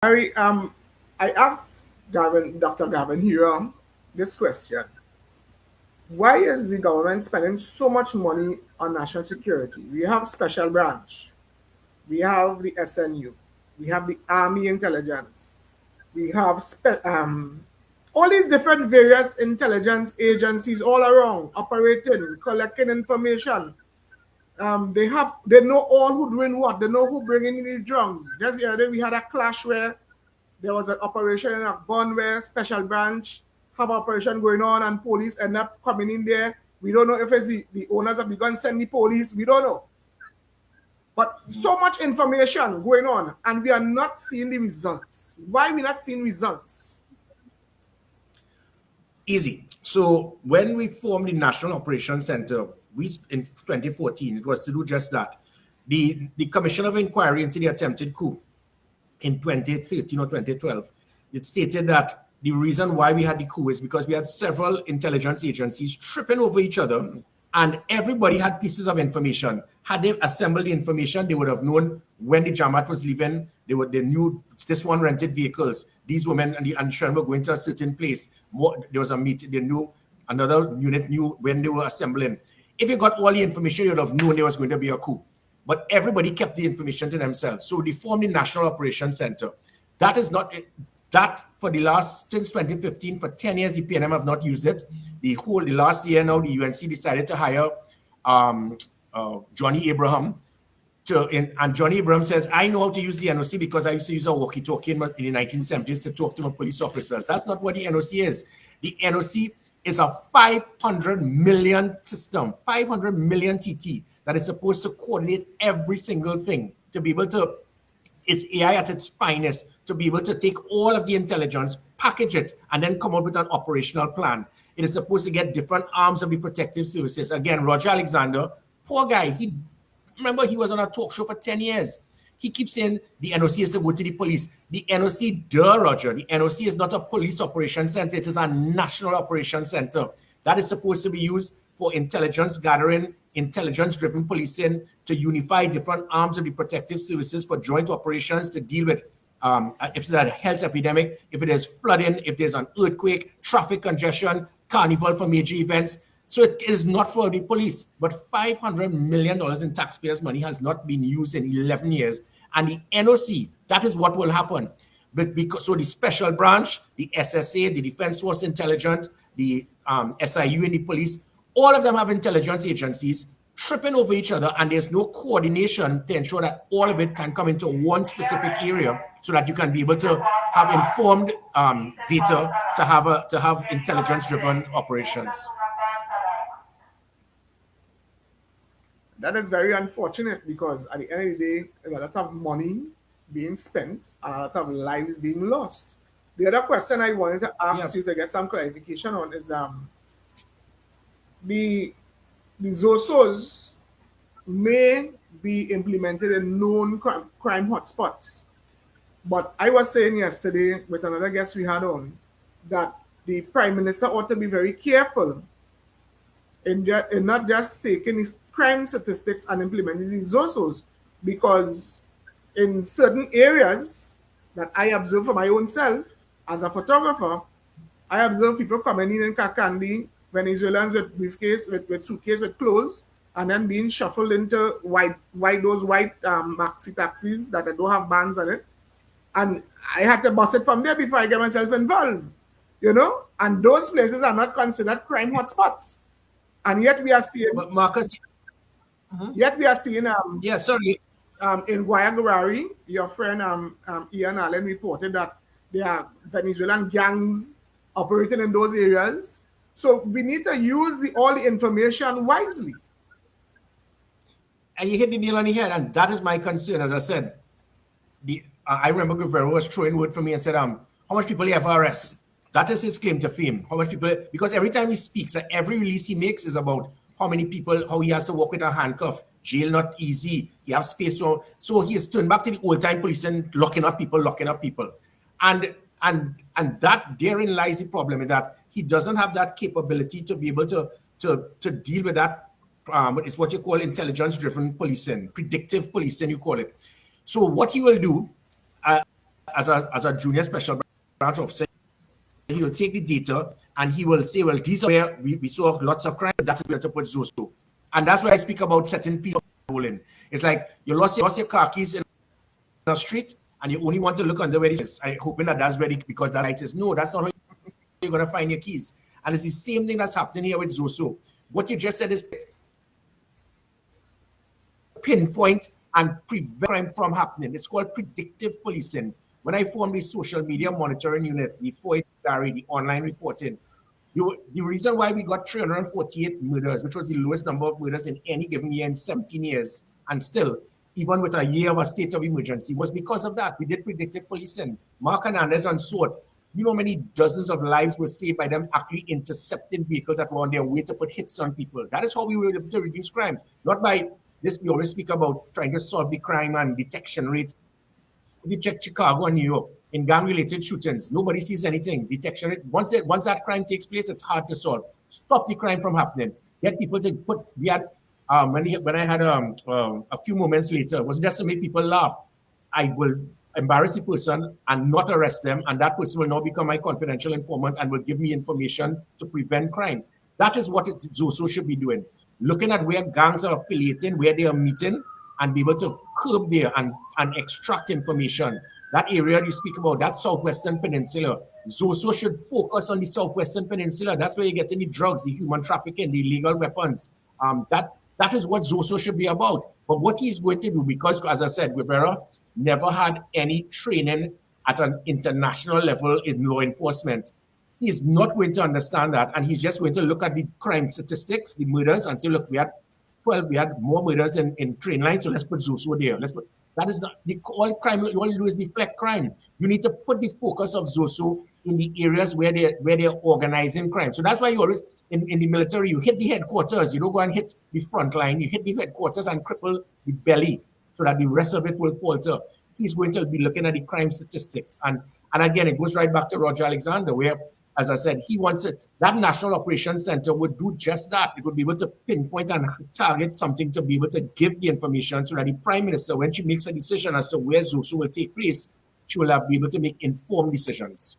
Harry, I asked Dr. Gavin here this question. Why is the government spending so much money on national security? We have special branch, we have the SNU, we have the Army Intelligence, we have all these different various intelligence agencies all around operating, collecting information. They know all who doing what. They know who bringing in the drugs. Just the other day we had a clash where there was an operation in Akbon where special branch have operation going on and police end up coming in there. We don't know if it's the owners of the gun send the police. We don't know. But so much information going on and we are not seeing the results. Why are we not seeing results? Easy. So when we formed the National Operations Center, in 2014, it was to do just that. The Commission of Inquiry into the attempted coup in 2013 or 2012, it stated that the reason why we had the coup is because we had several intelligence agencies tripping over each other, and everybody had pieces of information. Had they assembled the information, they would have known when the Jamaat was leaving. They knew this one rented vehicles. These women and Sharon were going to a certain place. There was a meeting. They knew another unit knew when they were assembling. If you got all the information, you would have known there was going to be a coup. But everybody kept the information to themselves. So they formed the National Operations Center. That is not that for the last, since 2015, for 10 years, the PNM have not used it. The last year now, the UNC decided to hire Johnny Abraham. And Johnny Abraham says, I know how to use the NOC because I used to use a walkie-talkie in the 1970s to talk to my police officers. That's not what the NOC is. The NOC is a 500 million system, 500 million TT that is supposed to coordinate every single thing to be able to, it's AI at its finest, to be able to take all of the intelligence, package it, and then come up with an operational plan. It is supposed to get different arms of the protective services. Again, Roger Alexander, poor guy, remember he was on a talk show for 10 years. He keeps saying the NOC is to go to the police. The NOC, Roger, the NOC is not a police operations center. It is a national operations center that is supposed to be used for intelligence gathering, intelligence-driven policing, to unify different arms of the protective services for joint operations to deal with if there's a health epidemic, if it is flooding, if there's an earthquake, traffic congestion, carnival for major events. So it is not for the police, but $500 million in taxpayers' money has not been used in 11 years. And the NOC, that is what will happen. So the special branch, the SSA, the Defense Force Intelligence, the SIU and the police, all of them have intelligence agencies tripping over each other, and there's no coordination to ensure that all of it can come into one specific area so that you can be able to have informed data to have intelligence-driven operations. That is very unfortunate because at the end of the day, there's a lot of money being spent and a lot of lives being lost. The other question I wanted to ask you to get some clarification on is the ZOSOs may be implemented in known crime hotspots. But I was saying yesterday with another guest we had on that the Prime Minister ought to be very careful in not just taking his crime statistics and implementing these ZOSOs, because in certain areas that I observe for my own self as a photographer, I observe people coming in Kakandi, Venezuelans with briefcase, with suitcase, with clothes, and then being shuffled into those white maxi taxis that don't have bands on it. And I had to bust it from there before I get myself involved, And those places are not considered crime hotspots. And yet we are seeing, but Marcus, yet we are seeing, in Guayaguari, your friend Ian Allen reported that there are Venezuelan gangs operating in those areas. So we need to use all the information wisely. And you hit the nail on the head, and that is my concern. As I said, I remember Griffith was throwing word for me and said, how much people he have arrested? That is his claim to fame. How much people, because every time he speaks, every release he makes is about how many people, how he has to walk with a handcuff, jail not easy, he has space. So he has turned back to the old time police and locking up people. And that therein lies the problem, is that he doesn't have that capability to be able to deal with that. It's what you call intelligence-driven policing, predictive policing, you call it. So what he will do, as a junior special branch officer, he will take the data and he will say, well, these are where we saw lots of crime, that's where to put Zoso. And that's why I speak about setting field rolling. It's like you lost your car keys in the street and you only want to look under where it is. I'm hoping that that's where because that light is. No, that's not how you're going to find your keys. And it's the same thing that's happening here with Zoso. What you just said is pinpoint and prevent crime from happening. It's called predictive policing. When I formed the social media monitoring unit, before it carried the online reporting, the reason why we got 348 murders, which was the lowest number of murders in any given year in 17 years, and still, even with a year of a state of emergency, was because of that. We did predictive policing. Mark Hernandez and Sword, you know, many dozens of lives were saved by them actually intercepting vehicles that were on their way to put hits on people. That is how we were able to reduce crime, not by this. We always speak about trying to solve the crime and detection rate. If you check Chicago and New York, in gang-related shootings, nobody sees anything. Detection rate, once that crime takes place, it's hard to solve. Stop the crime from happening. Get people to put. We had when I had a few moments later, it was just to make people laugh. I will embarrass the person and not arrest them, and that person will now become my confidential informant and will give me information to prevent crime. That is what Zoso should be doing. Looking at where gangs are affiliating, where they are meeting, and be able to curb there and extract information. That area you speak about, that Southwestern Peninsula, Zoso should focus on the Southwestern Peninsula. That's where you get the drugs, the human trafficking, the illegal weapons. That is what Zoso should be about. But what he's going to do, because as I said, Rivera never had any training at an international level in law enforcement. He's not going to understand that, and he's just going to look at the crime statistics, the murders, and say, look, we had more murders in train lines, so let's put Zoso there. That is not the all crime. All you do is deflect crime. You need to put the focus of Zoso in the areas where they're organizing crime. So that's why you always in the military you hit the headquarters. You don't go and hit the front line. You hit the headquarters and cripple the belly so that the rest of it will falter. He's going to be looking at the crime statistics, and again it goes right back to Roger Alexander, where, as I said, he wants it. That National Operations Center would do just that. It would be able to pinpoint and target something to be able to give the information so that the Prime Minister, when she makes a decision as to where Zoso will take place, she will be able to make informed decisions.